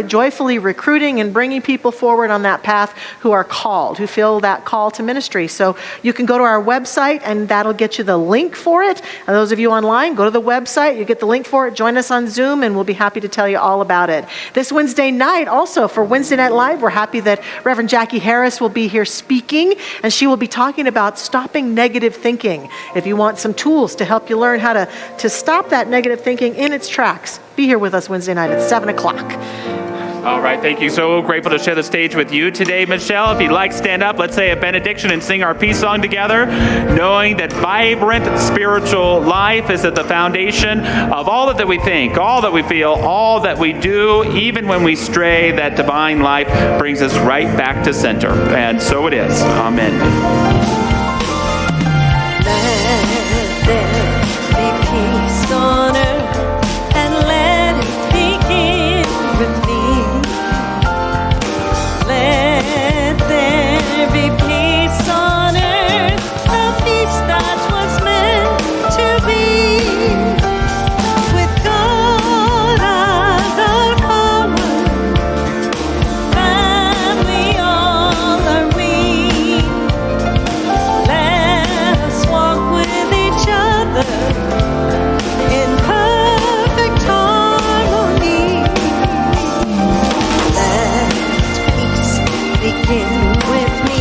Speaker 2: joyfully recruiting and bringing people forward on that path who are called, who feel that call to ministry. So you can go to our website, and that'll get you the link for it. And those of you online, go to the website, you get the link for it, join us on Zoom, and we'll be happy to tell you all about it. This Wednesday night, also for Wednesday Night Live, we're happy that Reverend Jackie Harris will be here speaking, and she will be talking about stopping negative thinking. If you want some tools to help you learn how to stop that negative thinking in its tracks, be here with us Wednesday night at 7 o'clock.
Speaker 5: All right, thank you. So grateful to share the stage with you today, Michelle. If you'd like, stand up. Let's say a benediction and sing our peace song together, knowing that vibrant spiritual life is at the foundation of all that we think, all that we feel, all that we do. Even when we stray, that divine life brings us right back to center. And so it is. Amen.
Speaker 6: Let there be peace on earth, and let it begin with me. Let there be peace on earth, the peace that was meant to be. With God as our power, family all are we. Let us walk with each other in perfect harmony. Let peace begin with me.